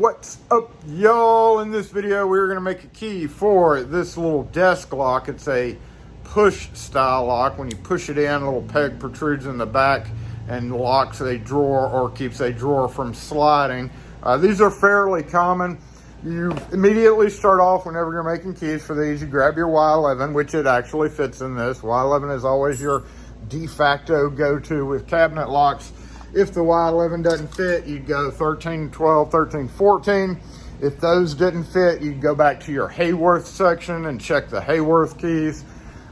What's up, y'all? In this video we're going to make a key for this little desk lock. It's a push style lock. When you push it in, a little peg protrudes in the back and locks a drawer or keeps a drawer from sliding. These are fairly common. You immediately start off, whenever you're making keys for these, you grab your Y11, which it actually fits in this. Y11 is always your de facto go-to with cabinet locks. If the Y11 doesn't fit, you'd go 13, 12, 13, 14. If those didn't fit, you'd go back to your Hayworth section and check the Hayworth keys.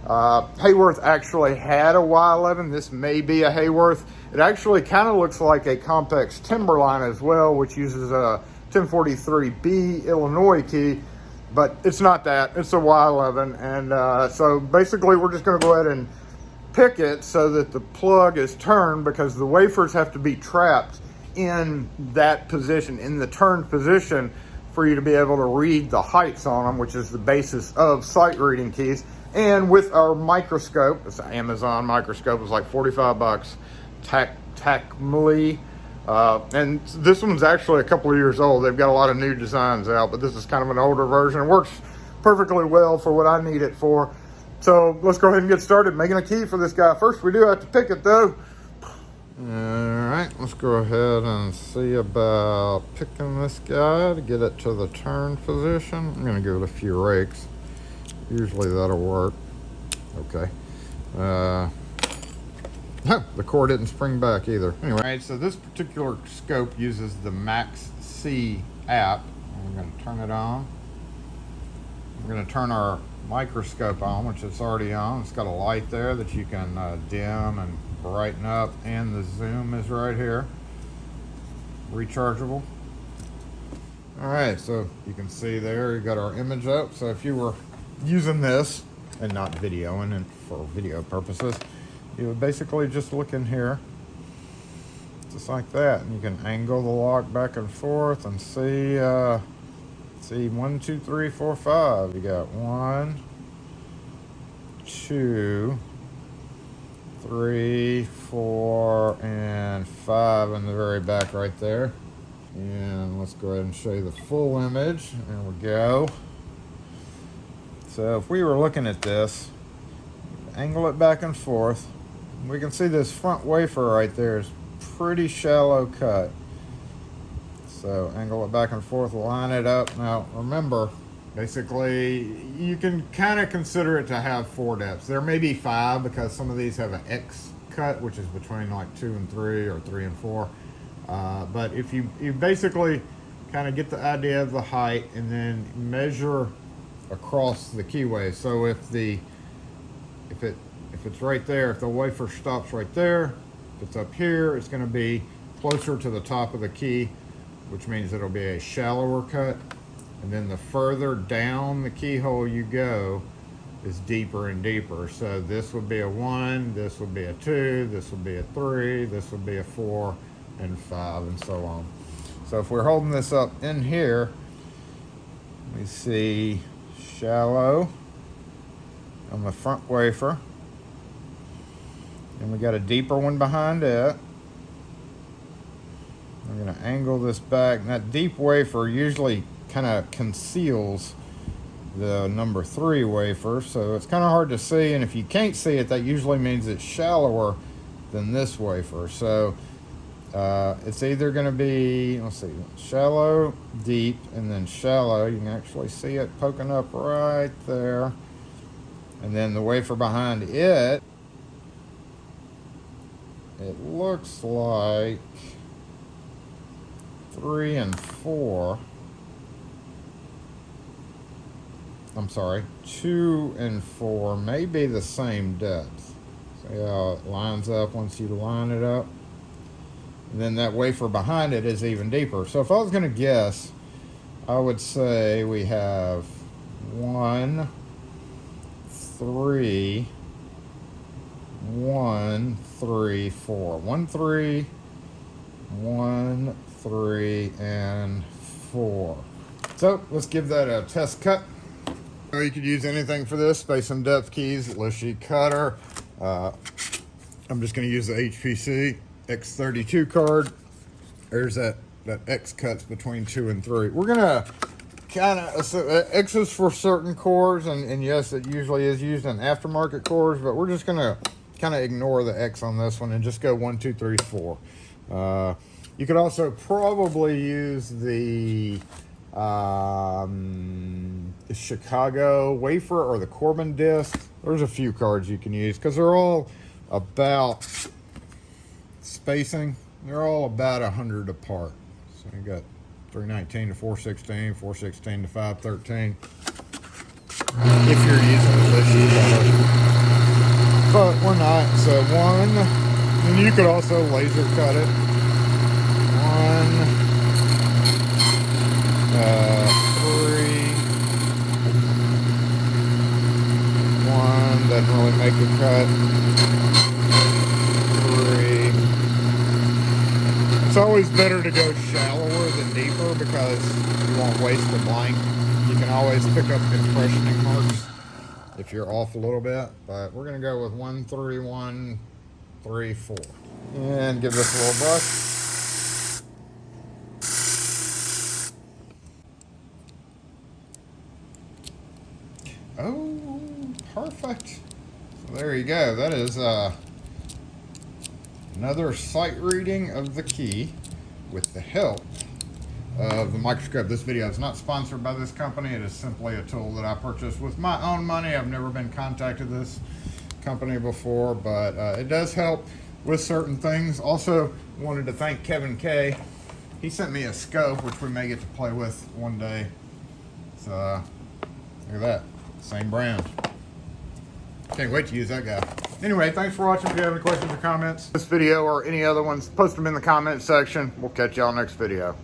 Hayworth actually had a Y11. This may be a Hayworth. It actually kind of looks like a Compex Timberline as well, which uses a 1043B Illinois key, but it's not that. It's a Y11. And so basically we're just going to go ahead and pick it so that the plug is turned, because the wafers have to be trapped in that position, in the turned position, for you to be able to read the heights on them, which is the basis of sight reading keys. And with our microscope, it's an Amazon microscope, it's like 45 bucks, Tacmly. And this one's actually a couple of years old. They've got a lot of new designs out, but this is kind of an older version. It works perfectly well for what I need it for. So let's go ahead and get started making a key for this guy. First, we do have to pick it though. All right, let's go ahead and see about picking this guy to get it to the turn position. I'm gonna give it a few rakes. Usually that'll work. Okay. The core didn't spring back either. Anyway, all right, so this particular scope uses the Max C app. I'm gonna turn it on. We're gonna turn our microscope on, which it's already on. It's got a light there that you can dim and brighten up, and the zoom is right here, rechargeable. All right, so you can see there you got our image up. So if you were using this and not videoing, and for video purposes, you would basically just look in here just like that, and you can angle the lock back and forth and see 1, 2, 3, 4, 5. You got 1, 2, 3, 4, and 5 in the very back right there. And let's go ahead and show you the full image. There we go. So if we were looking at this, angle it back and forth, we can see this front wafer right there is pretty shallow cut. So angle it back and forth, line it up. Now remember, basically you can kind of consider it to have 4 depths. There may be 5, because some of these have an X cut, which is between like 2 and 3 or 3 and 4. But if you basically kind of get the idea of the height and then measure across the keyway. So if it's right there, if the wafer stops right there, if it's up here, it's going to be closer to the top of the key, which means it'll be a shallower cut. And then the further down the keyhole you go is deeper and deeper. So this would be a 1, this would be a 2, this would be a 3, this would be a 4, and 5, and so on. So if we're holding this up in here, we see shallow on the front wafer, and we got a deeper one behind it. We're going to angle this back, and that deep wafer usually kind of conceals the number 3 wafer, so it's kind of hard to see. And if you can't see it, that usually means it's shallower than this wafer. So it's either going to be, let's see, shallow, deep, and then shallow. You can actually see it poking up right there. And then the wafer behind it, it looks like 3 and 4. I'm sorry, 2 and 4 may be the same depth. See how it lines up once you line it up? And then that wafer behind it is even deeper. So if I was going to guess, I would say we have 1, 3, 1, 3, 4. 1, 3, 1, 3, and 4. So let's give that a test cut. Or you could use anything for this, space and depth keys, little sheet cutter. I'm just going to use the HPC X32 card. There's that that X cuts between 2 and 3. We're gonna kind of, so X is for certain cores, and yes, it usually is used in aftermarket cores, but we're just gonna kind of ignore the X on this one and just go 1, 2, 3, 4. You could also probably use the Chicago wafer or the Corbin disc. There's a few cards you can use because they're all about spacing. They're all about 100 apart. So you got 319 to 416, 416 to 513. If you're using this color. But we're not. So 1, and you could also laser cut it. 1, 3, 1 doesn't really make a cut. 3. It's always better to go shallower than deeper because you won't waste the blank. You can always pick up impressioning marks if you're off a little bit, but we're gonna go with 1, 3, 1, 3, 4, and give this a little brush. Oh, perfect. So there you go. That is another sight reading of the key with the help of the microscope. This video is not sponsored by this company. It is simply a tool that I purchased with my own money. I've never been contacted this company before, but it does help with certain things. Also wanted to thank Kevin K. He sent me a scope, which we may get to play with one day. So look at that. Same brand. Can't wait to use that guy. Anyway, thanks for watching. If you have any questions or comments, this video or any other ones, post them in the comment section. We'll catch y'all next video.